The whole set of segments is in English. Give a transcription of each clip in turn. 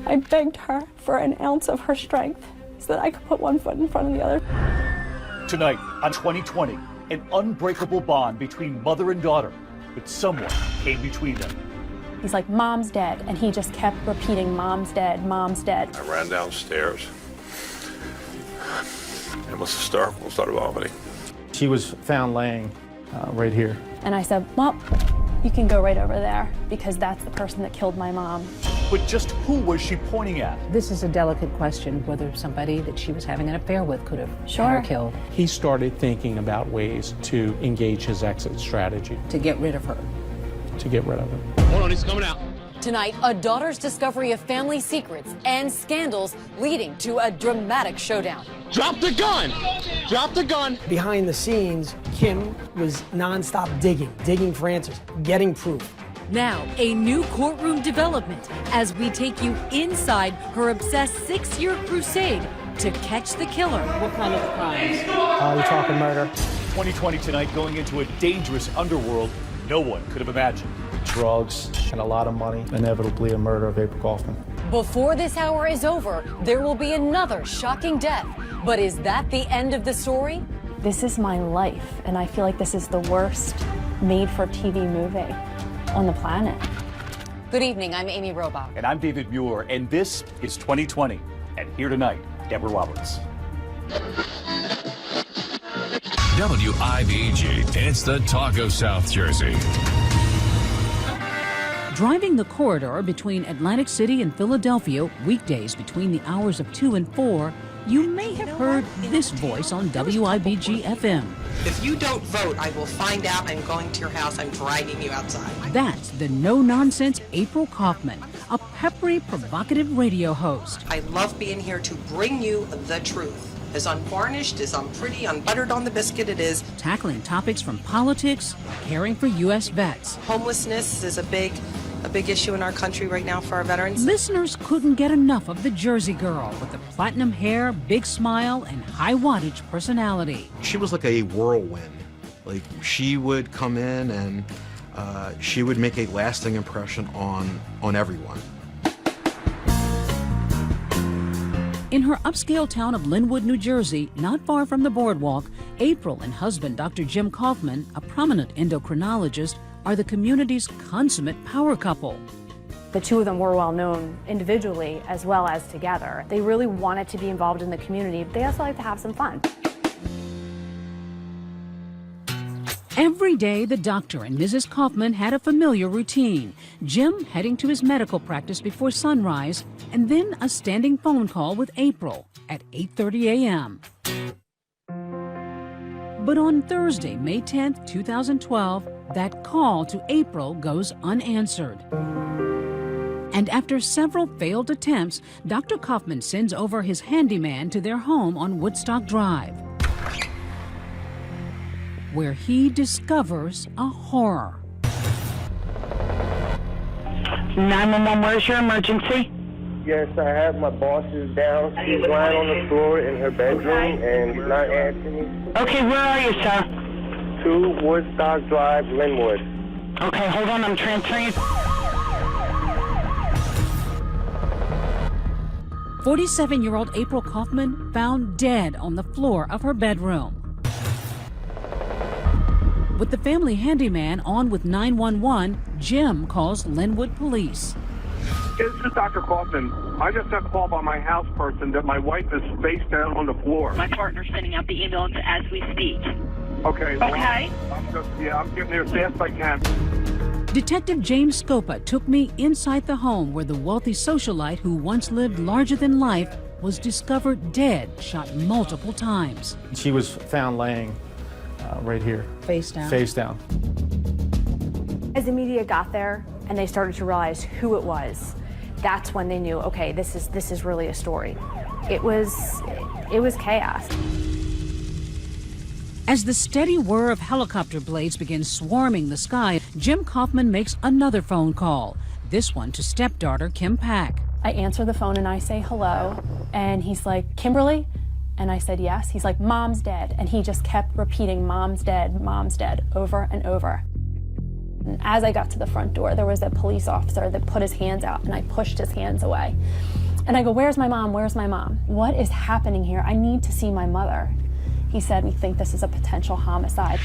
I begged her for an ounce of her strength so that I could put one foot in front of the other. Tonight on 2020, an unbreakable bond between mother and daughter, but someone came between them. He's like, Mom's dead, and he just kept repeating, Mom's dead, Mom's dead. I ran downstairs and was hysterical, started vomiting. She was found laying right here. And I said, well, you can go right over there because that's the person that killed my mom. But just who was she pointing at? This is a delicate question, whether somebody that she was having an affair with could have had her killed. He started thinking about ways to engage his exit strategy. To get rid of her. To get rid of her. Hold on, he's coming out. Tonight, a daughter's discovery of family secrets and scandals leading to a dramatic showdown. Drop the gun! Drop the gun! Behind the scenes, Kim was nonstop digging for answers, getting proof. Now, a new courtroom development as we take you inside her obsessed 6-year crusade to catch the killer. What kind of crimes? We're talking murder. 2020 tonight going into a dangerous underworld no one could have imagined. Drugs and a lot of money, inevitably a murder of April Kaufman. Before this hour is over, there will be another shocking death. But is that the end of the story? This is my life, and I feel like this is the worst made-for-TV movie on the planet. Good evening, I'm Amy Robach. And I'm David Muir, and this is 2020. And here tonight, Deborah Roberts. WIBG, it's the talk of South Jersey. Driving the corridor between Atlantic City and Philadelphia weekdays between the hours of 2 and 4, you may have heard this voice on WIBG FM. If you don't vote, I will find out. I'm going to your house. I'm dragging you outside. That's the no-nonsense April Kaufman, a peppery, provocative radio host. I love being here to bring you the truth. As unvarnished, as unpretty, unbuttered on the biscuit it is. Tackling topics from politics, caring for U.S. vets. Homelessness is a big issue in our country right now for our veterans. Listeners couldn't get enough of the Jersey girl with the platinum hair, big smile, and high wattage personality. She was like a whirlwind. Like, she would come in and she would make a lasting impression on everyone. In her upscale town of Linwood, New Jersey, not far from the boardwalk, April and husband Dr. Jim Kaufman, a prominent endocrinologist, are the community's consummate power couple. The two of them were well known individually as well as together. They really wanted to be involved in the community, but they also like to have some fun. Every day, the doctor and Mrs. Kaufman had a familiar routine. Jim heading to his medical practice before sunrise, and then a standing phone call with April at 8:30 a.m. But on Thursday, May 10th, 2012, that call to April goes unanswered. And after several failed attempts, Dr. Kaufman sends over his handyman to their home on Woodstock Drive, where he discovers a horror. 911, where's your emergency? Yes, I have my bosses down. She's lying on the floor in her bedroom and she's not answering. Okay, where are you, sir? 2 Woodstock Drive, Linwood. Okay, hold on, I'm transferring you. 47-year-old April Kaufman found dead on the floor of her bedroom. With the family handyman on with 911, Jim calls Linwood police. This is Dr. Kaufman. I just got called by my house person that my wife is face down on the floor. My partner's sending out the ambulance as we speak. Okay. Okay. I'm getting there as fast as I can. Detective James Scopa took me inside the home where the wealthy socialite who once lived larger than life was discovered dead, shot multiple times. She was found laying right here. Face down. Face down. As the media got there and they started to realize who it was, that's when they knew, okay, this is really a story. It was chaos. As the steady whir of helicopter blades begins swarming the sky, Jim Kaufman makes another phone call, this one to stepdaughter Kim Pack. I answer the phone and I say hello, and he's like, Kimberly? And I said yes. He's like, Mom's dead. And he just kept repeating, Mom's dead, over and over. And as I got to the front door, there was a police officer that put his hands out, and I pushed his hands away. And I go, "Where's my mom? Where's my mom? What is happening here? I need to see my mother." He said, "We think this is a potential homicide."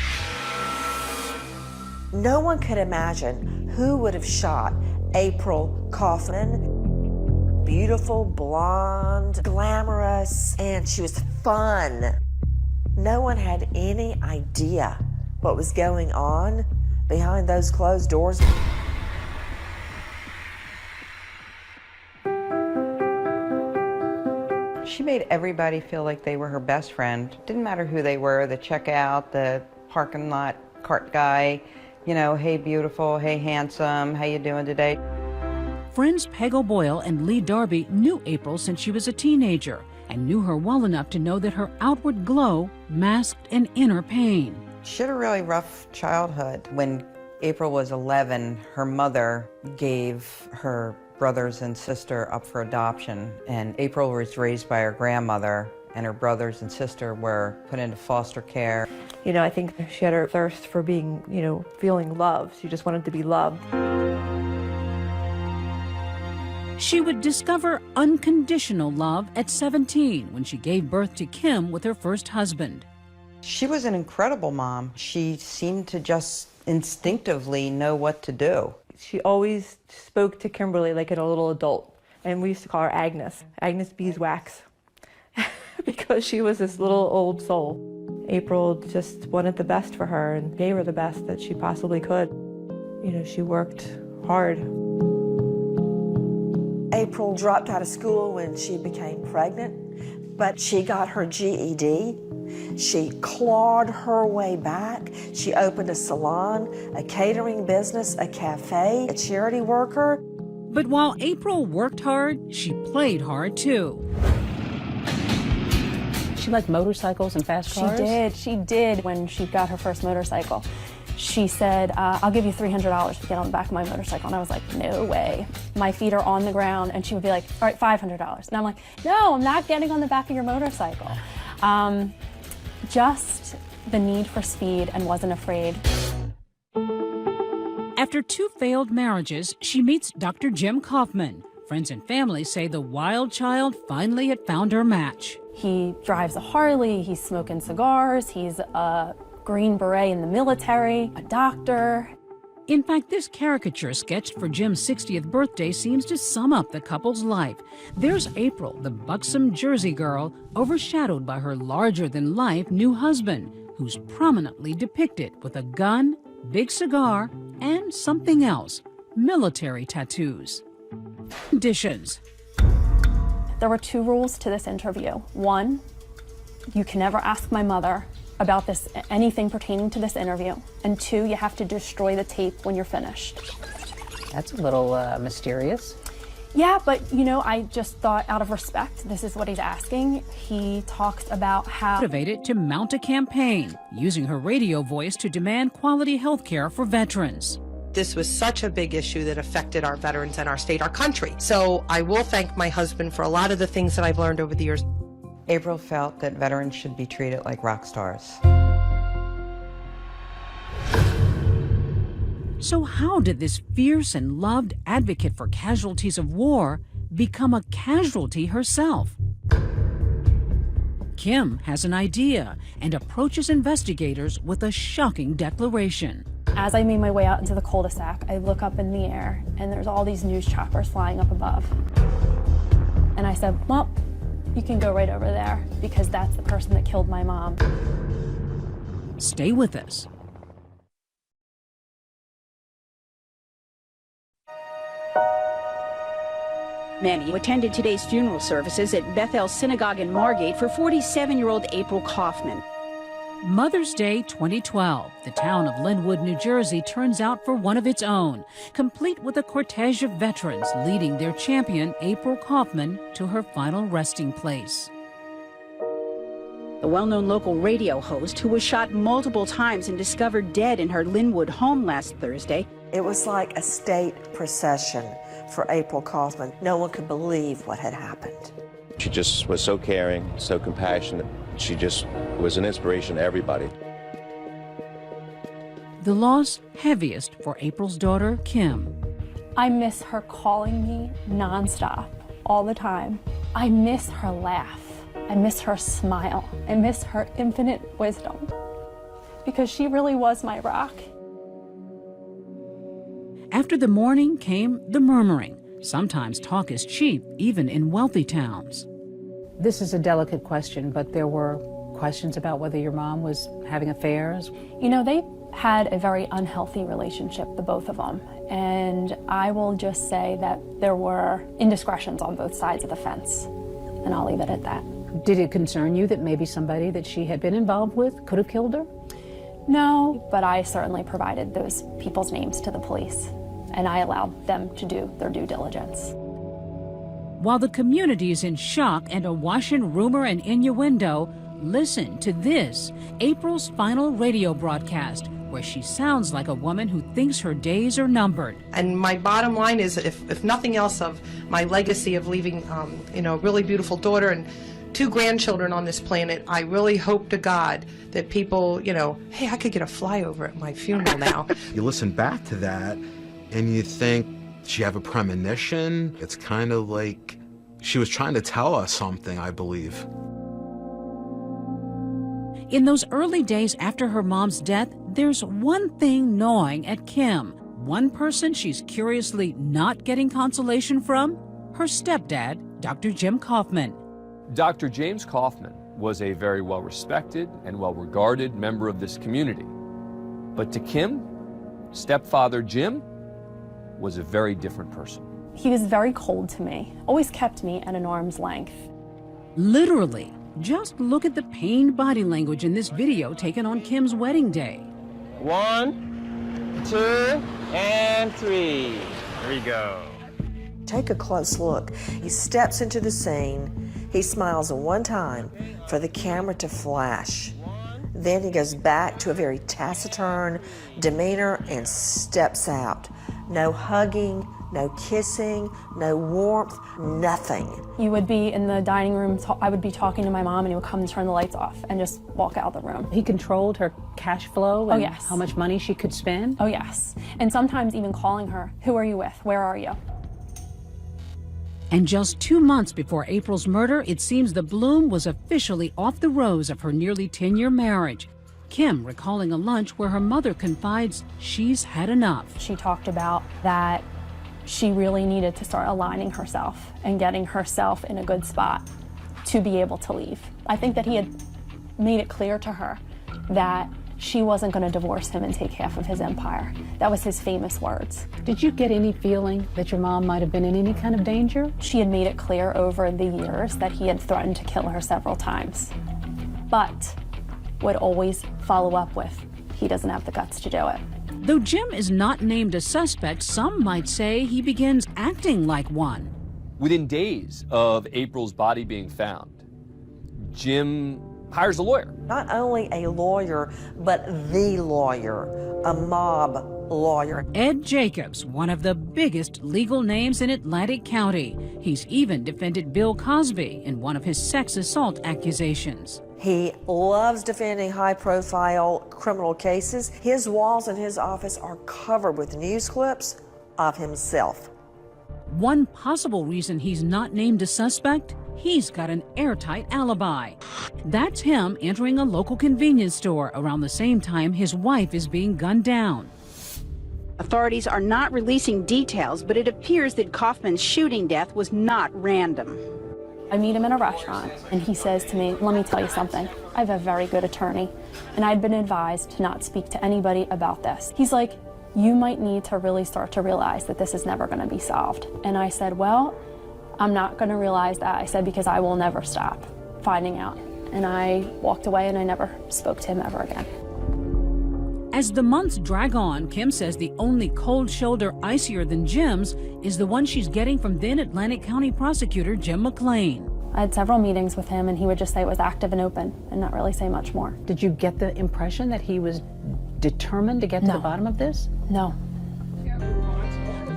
No one could imagine who would have shot April Kaufman. Beautiful, blonde, glamorous, and she was fun. No one had any idea what was going on behind those closed doors. She made everybody feel like they were her best friend. Didn't matter who they were, the checkout, the parking lot cart guy, you know, "Hey beautiful, hey handsome, how you doing today?" Friends Peg O'Boyle and Lee Darby knew April since she was a teenager and knew her well enough to know that her outward glow masked an inner pain. She had a really rough childhood. When April was 11, her mother gave her brothers and sister up for adoption, and April was raised by her grandmother, and her brothers and sister were put into foster care. You know, I think she had her thirst for being, you know, feeling loved. She just wanted to be loved. She would discover unconditional love at 17 when she gave birth to Kim with her first husband. She was an incredible mom. She seemed to just instinctively know what to do. She always spoke to Kimberly like a little adult, and we used to call her Agnes, Agnes Beeswax, because she was this little old soul. April just wanted the best for her and gave her the best that she possibly could. You know, she worked hard. April dropped out of school when she became pregnant, but she got her GED. She clawed her way back. She opened a salon, a catering business, a cafe, a charity worker. But while April worked hard, she played hard too. She liked motorcycles and fast cars? She did. When she got her first motorcycle, she said, "I'll give you $300 to get on the back of my motorcycle." And I was like, "No way." My feet are on the ground, and she would be like, "All right, $500. And I'm like, "No, I'm not getting on the back of your motorcycle." Just the need for speed, and wasn't afraid. After 2 failed marriages, she meets Dr. Jim Kaufman. Friends and family say the wild child finally had found her match. He drives a Harley, he's smoking cigars, he's a Green Beret in the military, a doctor. In fact, this caricature sketched for Jim's 60th birthday seems to sum up the couple's life. There's April, the buxom Jersey girl, overshadowed by her larger-than-life new husband, who's prominently depicted with a gun, big cigar, and something else, military tattoos. Conditions. There were 2 rules to this interview. 1, you can never ask my mother about this, anything pertaining to this interview. And 2, you have to destroy the tape when you're finished. That's a little mysterious. Yeah, but you know, I just thought out of respect, this is what he's asking. He talks about how motivated to mount a campaign, using her radio voice to demand quality health care for veterans. This was such a big issue that affected our veterans and our state, our country. So I will thank my husband for a lot of the things that I've learned over the years. April felt that veterans should be treated like rock stars. So how did this fierce and loved advocate for casualties of war become a casualty herself? Kim has an idea and approaches investigators with a shocking declaration. as I made my way out into the cul-de-sac, I look up in the air and there's all these news choppers flying up above. And I said, well, you can go right over there because that's the person that killed my mom. Stay with us. Many attended today's funeral services at Bethel Synagogue in Margate for 47-year-old April Kaufman. Mother's Day 2012, the town of Linwood, New Jersey turns out for one of its own, complete with a cortege of veterans leading their champion, April Kaufman, to her final resting place. The well-known local radio host, who was shot multiple times and discovered dead in her Linwood home last Thursday. It was like a state procession for April Kaufman. No one could believe what had happened. She just was so caring, so compassionate. She just was an inspiration to everybody. The loss heaviest for April's daughter, Kim. I miss her calling me nonstop, all the time. I miss her laugh. I miss her smile. I miss her infinite wisdom, because she really was my rock. After the mourning came the murmuring. Sometimes talk is cheap, even in wealthy towns. This is a delicate question, but there were questions about whether your mom was having affairs. You know, they had a very unhealthy relationship, the both of them. And I will just say that there were indiscretions on both sides of the fence. And I'll leave it at that. Did it concern you that maybe somebody that she had been involved with could have killed her? No, but I certainly provided those people's names to the police, and I allowed them to do their due diligence. While the community is in shock and awash in rumor and innuendo, listen to this, April's final radio broadcast, where she sounds like a woman who thinks her days are numbered. And my bottom line is, if nothing else, of my legacy of leaving, a really beautiful daughter and 2 grandchildren on this planet, I really hope to God that people, hey, I could get a flyover at my funeral now. You listen back to that and you think, did she have a premonition? It's kind of like she was trying to tell us something, I believe. In those early days after her mom's death, there's one thing gnawing at Kim. One person she's curiously not getting consolation from? Her stepdad, Dr. Jim Kaufman. Dr. James Kaufman was a very well-respected and well-regarded member of this community. But to Kim, stepfather Jim was a very different person. He was very cold to me, always kept me at an arm's length. Literally. Just look at the pained body language in this video taken on Kim's wedding day. 1, 2, and 3. Here we go. Take a close look. He steps into the scene. He smiles one time for the camera to flash. Then he goes back to a very taciturn demeanor and steps out. No hugging, no kissing, no warmth, nothing. You would be in the dining room, I would be talking to my mom, and he would come and turn the lights off and just walk out of the room. He controlled her cash flow and yes. how much money she could spend? Oh, yes. And sometimes even calling her, who are you with? Where are you? And just 2 months before April's murder, it seems the bloom was officially off the rose of her nearly 10-year marriage. Kim recalling a lunch where her mother confides she's had enough. She talked about that she really needed to start aligning herself and getting herself in a good spot to be able to leave. I think that he had made it clear to her that she wasn't going to divorce him and take half of his empire. That was his famous words. Did you get any feeling that your mom might have been in any kind of danger? She had made it clear over the years that he had threatened to kill her several times, but would always follow up with, he doesn't have the guts to do it. Though Jim is not named a suspect, some might say he begins acting like one. Within days of April's body being found, Jim hires a lawyer. Not only a lawyer, but the lawyer, a mob lawyer. Ed Jacobs, one of the biggest legal names in Atlantic County. He's even defended Bill Cosby in one of his sex assault accusations. He loves defending high-profile criminal cases. His walls in his office are covered with news clips of himself. One possible reason he's not named a suspect? He's got an airtight alibi. That's him entering a local convenience store around the same time his wife is being gunned down. Authorities are not releasing details, but it appears that Kaufman's shooting death was not random. I meet him in a restaurant, and he says to me, let me tell you something. I have a very good attorney, and I'd been advised to not speak to anybody about this. He's like, you might need to really start to realize that this is never going to be solved. And I said, well, I'm not going to realize that. I said, because I will never stop finding out. And I walked away, and I never spoke to him ever again. As the months drag on, Kim says the only cold shoulder icier than Jim's is the one she's getting from then Atlantic County prosecutor Jim McClain. I had several meetings with him, and he would just say it was active and open and not really say much more. Did you get the impression that he was determined to get to the bottom of this? No.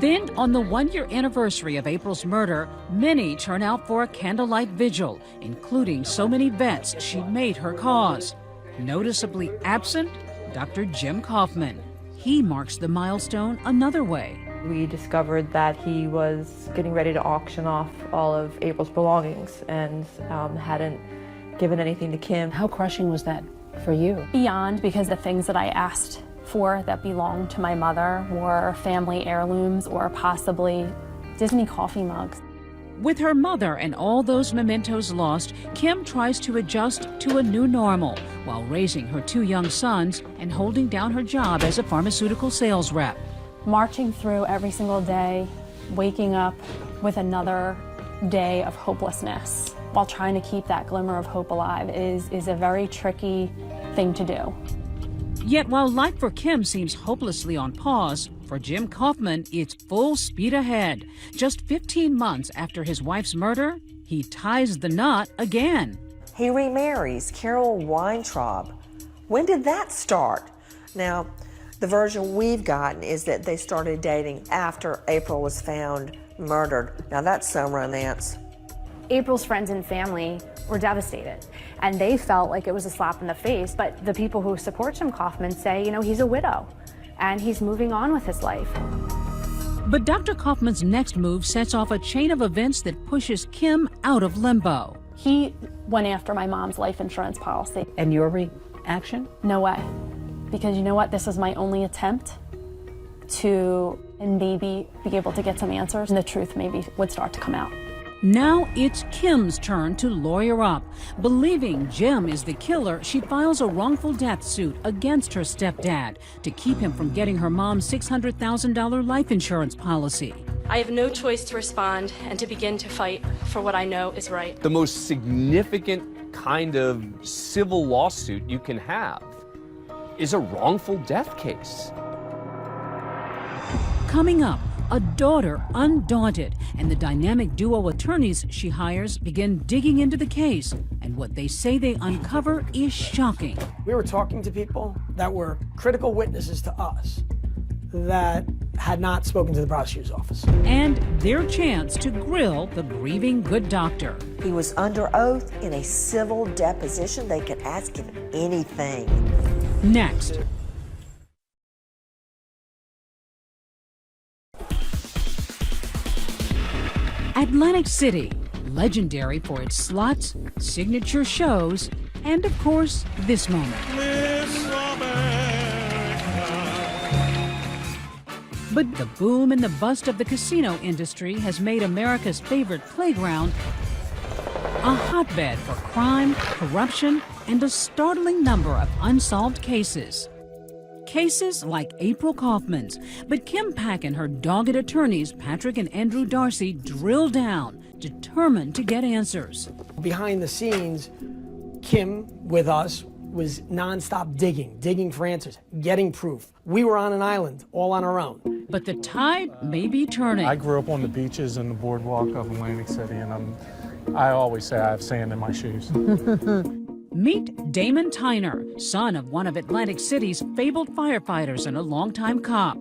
Then, on the one-year anniversary of April's murder, many turn out for a candlelight vigil, including so many vets she made her cause. Noticeably absent, Dr. Jim Kaufman. he marks the milestone another way. We discovered that he was getting ready to auction off all of April's belongings and hadn't given anything to Kim. How crushing was that for you? Beyond, because the things that I asked for that belonged to my mother were family heirlooms or possibly Disney coffee mugs. With her mother and all those mementos lost, Kim tries to adjust to a new normal while raising her 2 young sons and holding down her job as a pharmaceutical sales rep. Marching through every single day, waking up with another day of hopelessness while trying to keep that glimmer of hope alive is a very tricky thing to do. Yet while life for Kim seems hopelessly on pause, for Jim Kaufman, it's full speed ahead. Just 15 months after his wife's murder, he ties the knot again. He remarries Carol Weintraub. When did that start? Now, the version we've gotten is that they started dating after April was found murdered. Now that's some romance. April's friends and family were devastated, and they felt like it was a slap in the face, but the people who support Jim Kaufman say, you know, he's a widow, and he's moving on with his life. But Dr. Kaufman's next move sets off a chain of events that pushes Kim out of limbo. He went after my mom's life insurance policy. And your reaction? No way. Because you know what? This was my only attempt to maybe be able to get some answers, and the truth maybe would start to come out. Now it's Kim's turn to lawyer up. Believing Jim is the killer, she files a wrongful death suit against her stepdad to keep him from getting her mom's $600,000 life insurance policy. I have no choice to respond and to begin to fight for what I know is right. The most significant kind of civil lawsuit you can have is a wrongful death case. Coming up, a daughter undaunted, and the dynamic duo attorneys she hires begin digging into the case, and what they say they uncover is shocking. We were talking to people that were critical witnesses to us that had not spoken to the prosecutor's office. And their chance to grill the grieving good doctor. He was under oath in a civil deposition. They could ask him anything. Next. Atlantic City, legendary for its slots, signature shows, and of course, this moment. But the boom and the bust of the casino industry has made America's favorite playground a hotbed for crime, corruption, and a startling number of unsolved cases. Cases like April Kaufman's, but Kim Pack and her dogged attorneys, Patrick and Andrew Darcy, drill down, determined to get answers. Behind the scenes, Kim, with us, was nonstop digging for answers, getting proof. We were on an island, all on our own. But the tide may be turning. I grew up on the beaches and the boardwalk of Atlantic City, and I always say I have sand in my shoes. Meet Damon Tyner, son of one of Atlantic City's fabled firefighters and a longtime cop.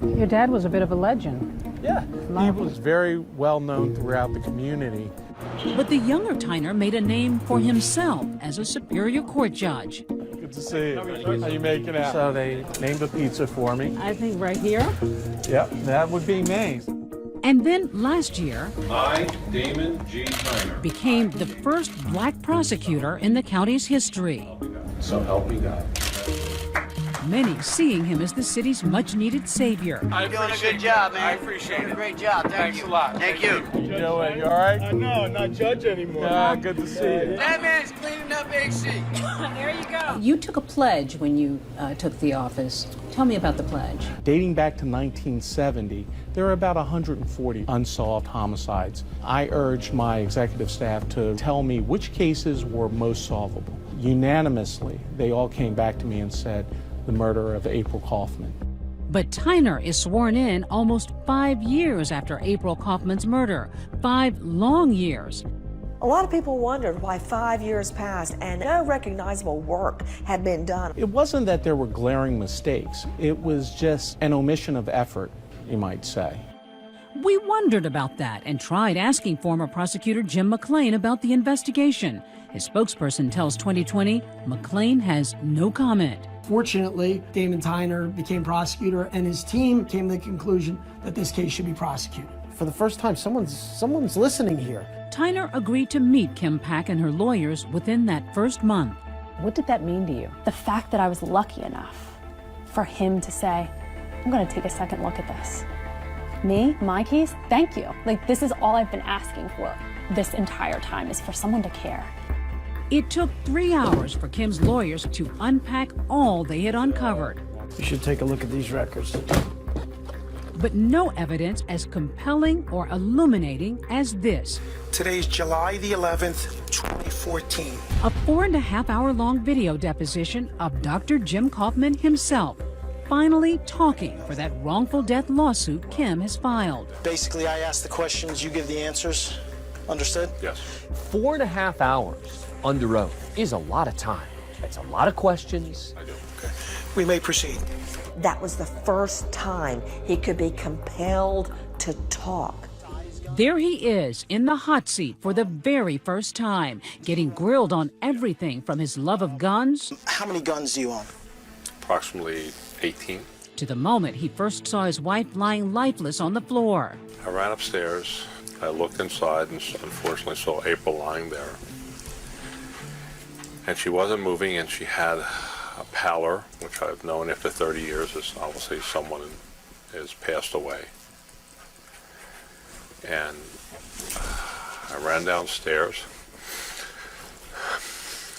Your dad was a bit of a legend. Yeah, he was very well known throughout the community. But the younger Tyner made a name for himself as a Superior Court judge. Good to see you. How you making out? So they named a pizza for me. I think right here? Yep, that would be me. And then last year, I, Damon G. Tyner, became the first black prosecutor in the county's history. So help me God. Many seeing him as the city's much-needed savior. You're doing a good job, man. I appreciate it. Great job. Thanks a lot. Thank you. You doing? You all right? No, I'm not judge anymore. Good to see you. That man's cleaning up AC. There you go. You took a pledge when you took the office. Tell me about the pledge. Dating back to 1970, there are about 140 unsolved homicides. I urged my executive staff to tell me which cases were most solvable. Unanimously, they all came back to me and said, the murder of April Kaufman. But Tyner is sworn in almost 5 years after April Kaufman's murder. 5 long years. A lot of people wondered why 5 years passed and no recognizable work had been done. It wasn't that there were glaring mistakes. It was just an omission of effort, you might say. We wondered about that and tried asking former prosecutor Jim McClain about the investigation. His spokesperson tells 2020 McClain has no comment. Fortunately, Damon Tyner became prosecutor, and his team came to the conclusion that this case should be prosecuted. For the first time, someone's listening here. Tyner agreed to meet Kim Pack and her lawyers within that first month. What did that mean to you? The fact that I was lucky enough for him to say, I'm going to take a second look at this. Me, my case, thank you. Like, this is all I've been asking for this entire time, is for someone to care. It took 3 hours for Kim's lawyers to unpack all they had uncovered. You should take a look at these records. But no evidence as compelling or illuminating as this. Today's July the 11th, 2014. A 4.5-hour-long video deposition of Dr. Jim Kaufman himself, finally talking for that wrongful death lawsuit Kim has filed. Basically, I ask the questions, you give the answers. Understood? Yes. 4.5 hours under oath is a lot of time. It's a lot of questions. I do. Okay. We may proceed. That was the first time he could be compelled to talk. There he is in the hot seat for the very first time, getting grilled on everything from his love of guns. How many guns do you own? Approximately 18. To the moment he first saw his wife lying lifeless on the floor. I ran upstairs. I looked inside and unfortunately saw April lying there. And she wasn't moving, and she had a pallor, which I've known after 30 years is obviously someone has passed away. And I ran downstairs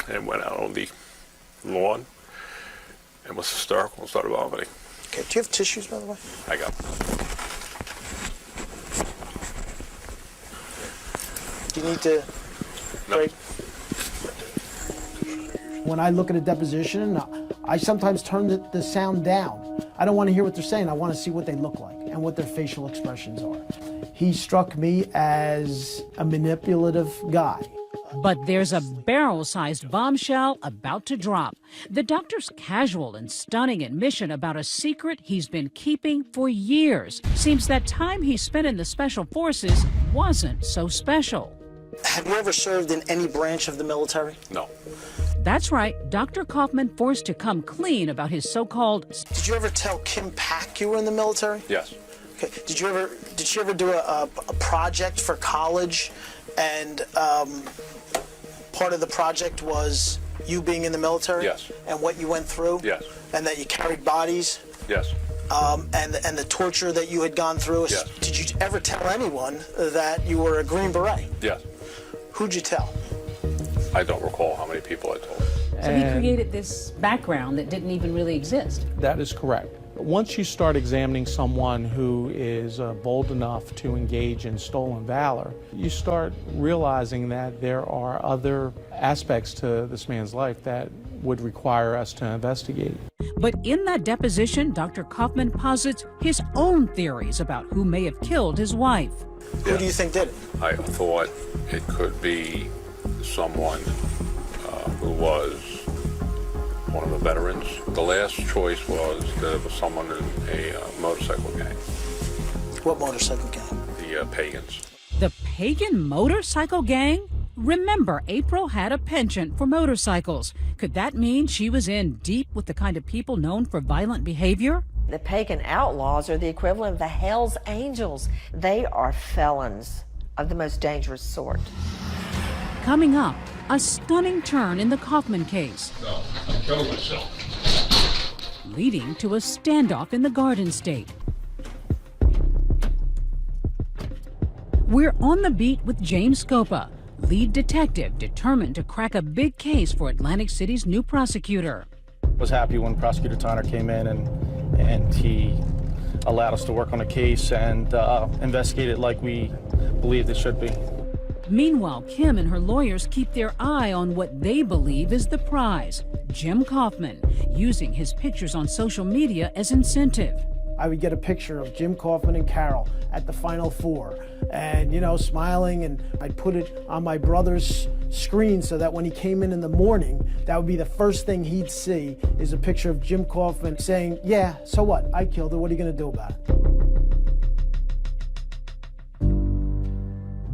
and went out on the lawn and was hysterical and started vomiting. Okay, do you have tissues, by the way? I got them. Do you need to break? When I look at a deposition, I sometimes turn the sound down. I don't want to hear what they're saying. I want to see what they look like and what their facial expressions are. He struck me as a manipulative guy. But there's a barrel-sized bombshell about to drop. The doctor's casual and stunning admission about a secret he's been keeping for years. Seems that time he spent in the Special Forces wasn't so special. Have you ever served in any branch of the military? No. That's right, Dr. Kaufman forced to come clean about his so-called... Did you ever tell Kim Pack you were in the military? Yes. Okay. Did she ever do a project for college, and part of the project was you being in the military? Yes. And what you went through? Yes. And that you carried bodies? Yes. And the torture that you had gone through? Yes. Did you ever tell anyone that you were a Green Beret? Yes. Who'd you tell? I don't recall how many people I told. So he created this background that didn't even really exist. That is correct. Once you start examining someone who is bold enough to engage in stolen valor, you start realizing that there are other aspects to this man's life that would require us to investigate. But in that deposition, Dr. Kaufman posits his own theories about who may have killed his wife. Who do you think did it? I thought it could be someone who was one of the veterans. The last choice was that it was someone in a motorcycle gang. What motorcycle gang? The Pagans. The Pagan motorcycle gang? Remember, April had a penchant for motorcycles. Could that mean she was in deep with the kind of people known for violent behavior? The pagan outlaws are the equivalent of the Hell's Angels. They are felons of the most dangerous sort. Coming up, a stunning turn in the Kaufman case. No, I killed myself. Leading to a standoff in the Garden State. We're on the beat with James Scopa, lead detective determined to crack a big case for Atlantic City's new prosecutor. I was happy when Prosecutor Tyner came in and he allowed us to work on a case and investigate it like we believed it should be. Meanwhile, Kim and her lawyers keep their eye on what they believe is the prize, Jim Kaufman, using his pictures on social media as incentive. I would get a picture of Jim Kaufman and Carol at the Final Four and, you know, smiling, and I'd put it on my brother's screen so that when he came in the morning, that would be the first thing he'd see is a picture of Jim Kaufman saying, yeah, so what? I killed her. What are you going to do about it?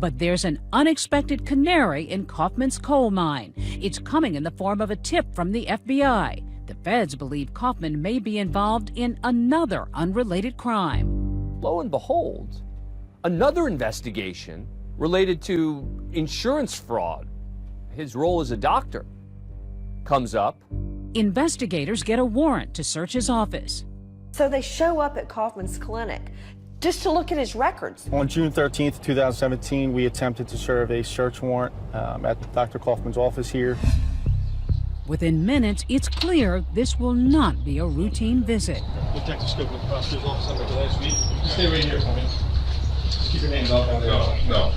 But there's an unexpected canary in Kaufman's coal mine. It's coming in the form of a tip from the FBI. The feds believe Kaufman may be involved in another unrelated crime. Lo and behold, another investigation related to insurance fraud, his role as a doctor, comes up. Investigators get a warrant to search his office. So they show up at Kaufman's clinic just to look at his records. On June 13th, 2017, we attempted to serve a search warrant at Dr. Kaufman's office here. Within minutes, it's clear this will not be a routine visit. Detective Scope with the prosecutor's office under the last week. Stay right here for me. Keep your hands off. No.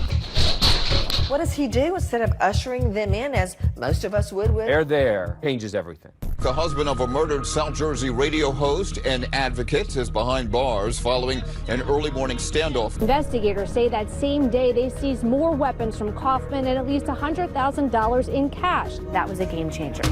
What does he do instead of ushering them in as most of us would with? There changes everything. The husband of a murdered South Jersey radio host and advocate is behind bars following an early morning standoff. Investigators say that same day they seized more weapons from Kaufman and at least $100,000 in cash. That was a game changer.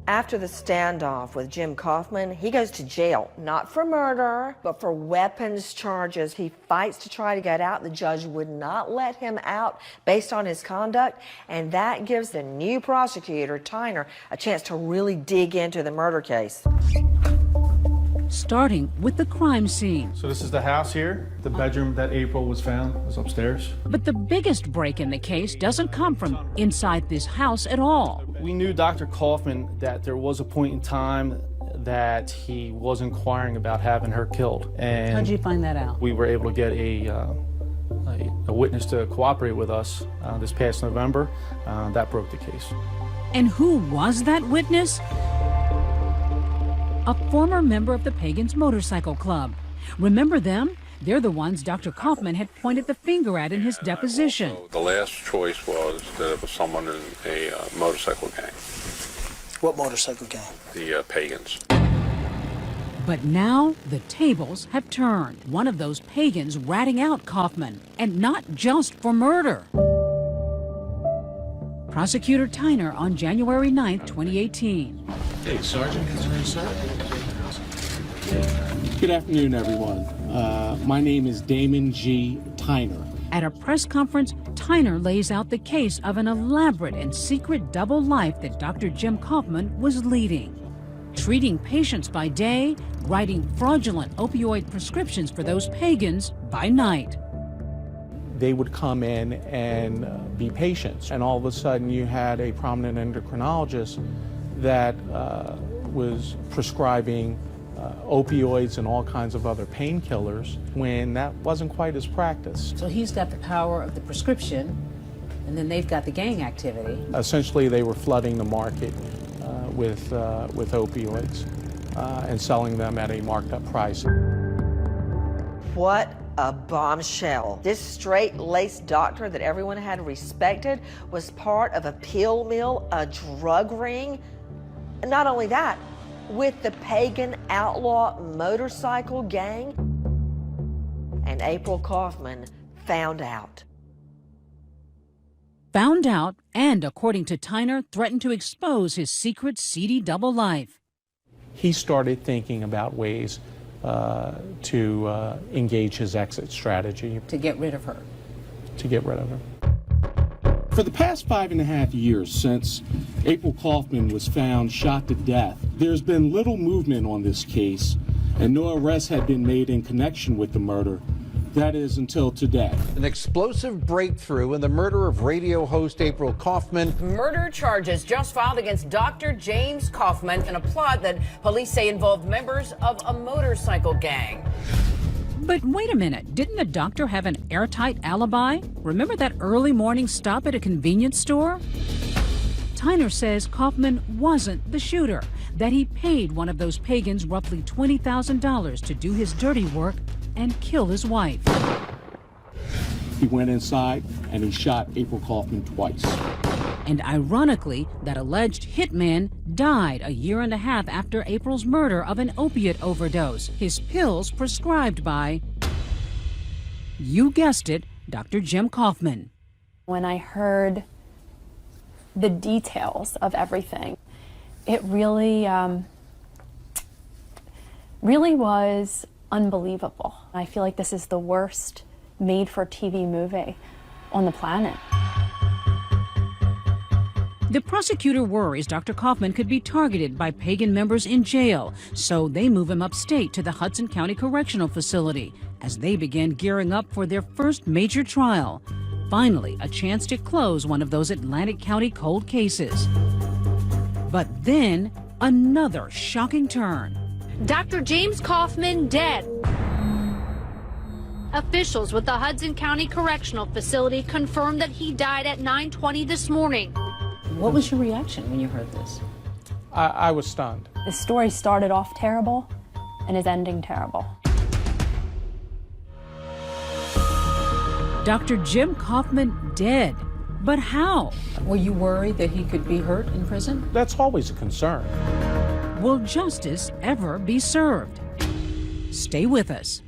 After the standoff with Jim Kaufman, he goes to jail, not for murder, but for weapons charges. He fights to try to get out. The judge would not let him out based on his conduct, and that gives the new prosecutor, Tyner, a chance to really dig into the murder case. Starting with the crime scene. So this is the house here. The bedroom that April was found was upstairs. But the biggest break in the case doesn't come from inside this house at all. We knew Dr. Kaufman that there was a point in time that he was inquiring about having her killed. And how'd you find that out? We were able to get a witness to cooperate with us this past November. That broke the case. And who was that witness? A former member of the Pagans Motorcycle Club. Remember them? They're the ones Dr. Kaufman had pointed the finger at in his deposition. So the last choice was that it was someone in a motorcycle gang. What motorcycle gang? The Pagans. But now the tables have turned. One of those pagans ratting out Kaufman, and not just for murder. Prosecutor Tyner on January 9th, 2018. Hey, Sergeant, Good afternoon, everyone. My name is Damon G. Tyner. At a press conference, Tyner lays out the case of an elaborate and secret double life that Dr. Jim Kaufman was leading. Treating patients by day, writing fraudulent opioid prescriptions for those pagans by night. They would come in and be patients, and all of a sudden you had a prominent endocrinologist that was prescribing opioids and all kinds of other painkillers when that wasn't quite his practice. So he's got the power of the prescription, and then they've got the gang activity. Essentially, they were flooding the market with opioids and selling them at a marked up price. What a bombshell. This straight-laced doctor that everyone had respected was part of a pill mill, a drug ring. And not only that, with the pagan outlaw motorcycle gang. And April Kaufman found out. Found out and, according to Tyner, threatened to expose his secret seedy double life. He started thinking about ways to engage his exit strategy. To get rid of her. To get rid of her. For the past 5.5 years since April Kaufman was found shot to death, there's been little movement on this case, and no arrests had been made in connection with the murder. That is until today. An explosive breakthrough in the murder of radio host April Kaufman. Murder charges just filed against Dr. James Kaufman in a plot that police say involved members of a motorcycle gang. But wait a minute, didn't the doctor have an airtight alibi? Remember that early morning stop at a convenience store? Tyner says Kaufman wasn't the shooter, that he paid one of those pagans roughly $20,000 to do his dirty work and kill his wife. He went inside and he shot April Kaufman twice. And ironically, that alleged hitman died a year and a half after April's murder of an opiate overdose, his pills prescribed by, you guessed it, Dr. Jim Kaufman. When I heard the details of everything, it really was unbelievable. I feel like this is the worst made-for-TV movie on the planet. The prosecutor worries Dr. Kaufman could be targeted by pagan members in jail, so they move him upstate to the Hudson County Correctional Facility as they begin gearing up for their first major trial. Finally, a chance to close one of those Atlantic County cold cases. But then, another shocking turn. Dr. James Kaufman dead. Officials with the Hudson County Correctional Facility confirmed that he died at 9:20 this morning. What was your reaction when you heard this? I was stunned. The story started off terrible and is ending terrible. Dr. Jim Kaufman dead. But how? Were you worried that he could be hurt in prison? That's always a concern. Will justice ever be served? Stay with us.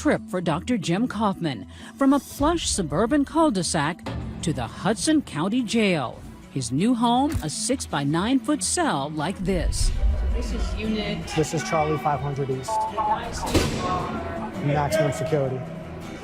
trip for Dr. Jim Kaufman, from a plush suburban cul-de-sac to the Hudson County Jail. His new home, a 6 by 9 foot cell like this. This is unit. This is Charlie 500 East. Maximum security.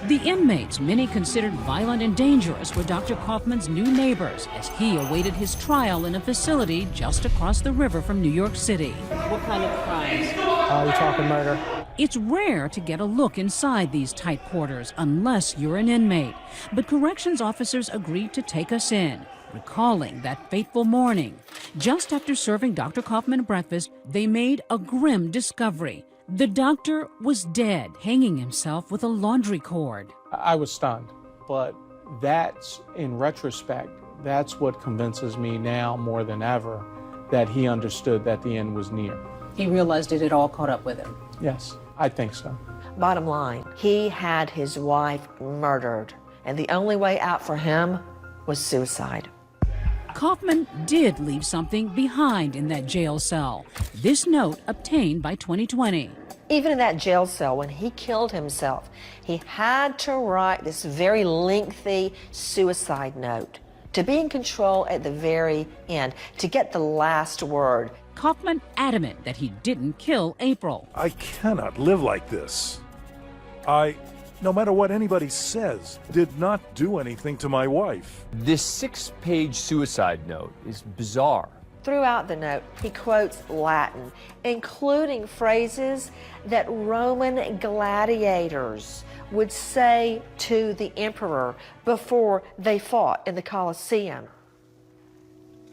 The inmates, many considered violent and dangerous, were Dr. Kaufman's new neighbors as he awaited his trial in a facility just across the river from New York City. What kind of crimes? You're talking murder. It's rare to get a look inside these tight quarters unless you're an inmate, but corrections officers agreed to take us in, recalling that fateful morning. Just after serving Dr. Kaufman breakfast, they made a grim discovery. The doctor was dead, hanging himself with a laundry cord. I was stunned, but that's, in retrospect, that's what convinces me now more than ever that he understood that the end was near. He realized it had all caught up with him. Yes, I think so. Bottom line, he had his wife murdered, and the only way out for him was suicide. Kaufman did leave something behind in that jail cell. This note obtained by 2020. Even in that jail cell, when he killed himself, he had to write this very lengthy suicide note to be in control at the very end, to get the last word. Kaufman adamant that he didn't kill April. I cannot live like this. No matter what anybody says, did not do anything to my wife. This 6-page suicide note is bizarre. Throughout the note, he quotes Latin, including phrases that Roman gladiators would say to the emperor before they fought in the Colosseum.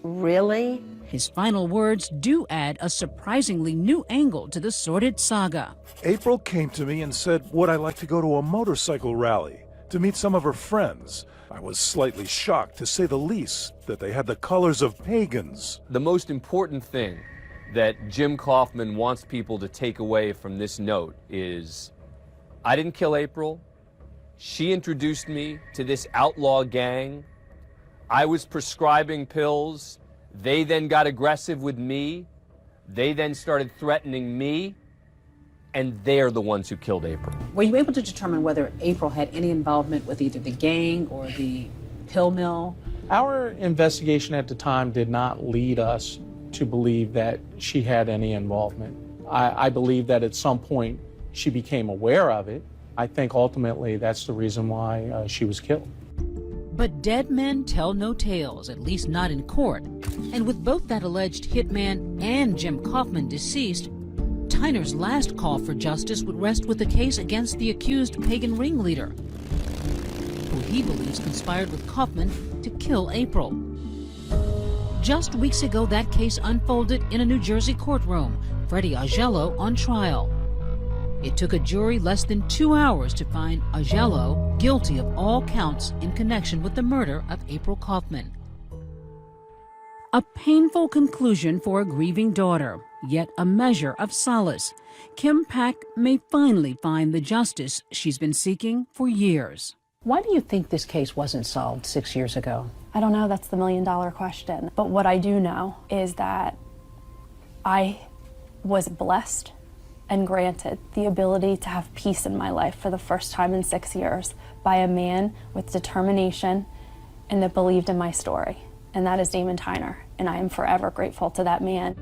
Really? His final words do add a surprisingly new angle to the sordid saga. April came to me and said, would I like to go to a motorcycle rally to meet some of her friends? I was slightly shocked, to say the least, that they had the colors of pagans. The most important thing that Jim Kaufman wants people to take away from this note is, I didn't kill April. She introduced me to this outlaw gang. I was prescribing pills. They then got aggressive with me. They then started threatening me. And they're the ones who killed April. Were you able to determine whether April had any involvement with either the gang or the pill mill? Our investigation at the time did not lead us to believe that she had any involvement. I believe that at some point she became aware of it. I think ultimately that's the reason why she was killed. But dead men tell no tales, at least not in court. And with both that alleged hitman and Jim Kaufman deceased, Tyner's last call for justice would rest with the case against the accused pagan ringleader, who he believes conspired with Kaufman to kill April. Just weeks ago, that case unfolded in a New Jersey courtroom, Freddie Augello on trial. It took a jury less than 2 hours to find Augello guilty of all counts in connection with the murder of April Kaufman. A painful conclusion for a grieving daughter, yet a measure of solace. Kim Pack may finally find the justice she's been seeking for years. Why do you think this case wasn't solved 6 years ago? I don't know, that's the million-dollar question. But what I do know is that I was blessed and granted the ability to have peace in my life for the first time in 6 years by a man with determination and that believed in my story. And that is Damon Tyner, and I am forever grateful to that man.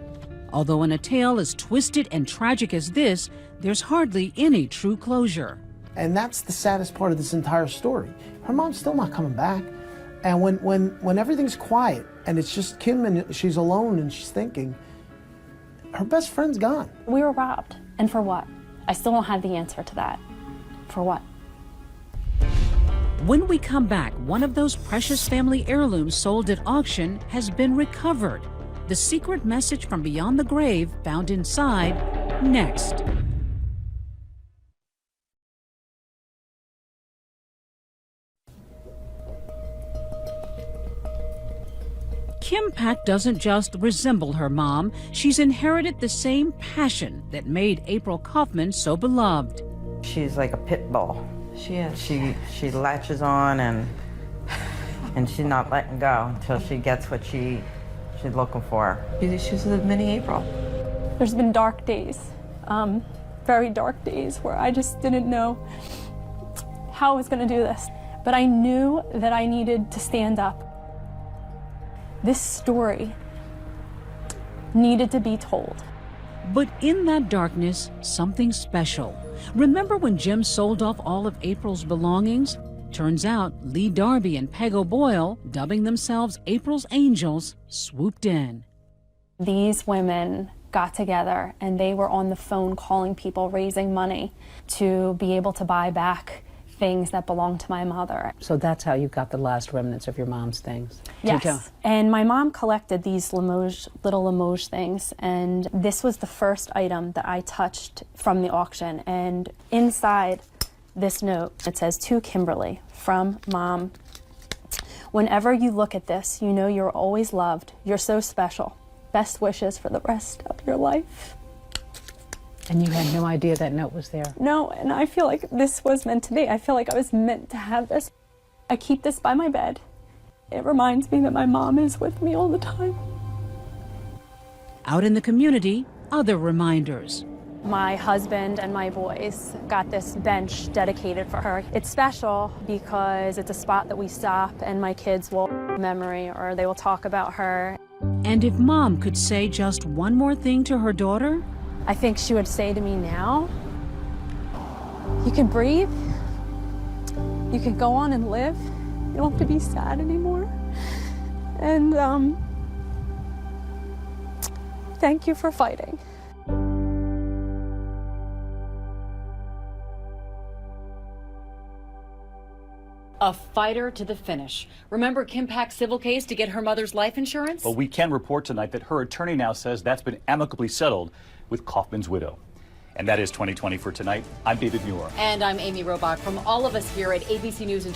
Although in a tale as twisted and tragic as this, there's hardly any true closure. And that's the saddest part of this entire story. Her mom's still not coming back. And when everything's quiet and it's just Kim and she's alone and she's thinking, her best friend's gone. We were robbed. And for what? I still don't have the answer to that. For what? When we come back, one of those precious family heirlooms sold at auction has been recovered. The secret message from beyond the grave found inside, next. Kim Pack doesn't just resemble her mom, she's inherited the same passion that made April Kaufman so beloved. She's like a pit bull. She is. She latches on and she's not letting go until she gets what she's looking for. She's a mini April. There's been dark days. very dark days where I just didn't know how I was going to do this. But I knew that I needed to stand up. This story needed to be told. But in that darkness, something special. Remember when Jim sold off all of April's belongings? Turns out Lee Darby and Peg O'Boyle, dubbing themselves April's Angels, swooped in. These women got together and they were on the phone calling people, raising money to be able to buy back things that belonged to my mother. So that's how you got the last remnants of your mom's things? Yes. And my mom collected these little Limoges things, and this was the first item that I touched from the auction. And inside this note, it says, "To Kimberly, from Mom. Whenever you look at this, you know you're always loved. You're so special. Best wishes for the rest of your life." And you had no idea that note was there? No, and I feel like this was meant to be. I feel like I was meant to have this. I keep this by my bed. It reminds me that my mom is with me all the time. Out in the community, other reminders. My husband and my boys got this bench dedicated for her. It's special because it's a spot that we stop and my kids will memory or they will talk about her. And if Mom could say just one more thing to her daughter? I think she would say to me now, you can breathe, you can go on and live, you don't have to be sad anymore. And thank you for fighting. A fighter to the finish. Remember Kim Pack's civil case to get her mother's life insurance? Well, we can report tonight that her attorney now says that's been amicably settled with Kaufman's widow. And that is 2020 for tonight. I'm David Muir. And I'm Amy Robach. From all of us here at ABC News and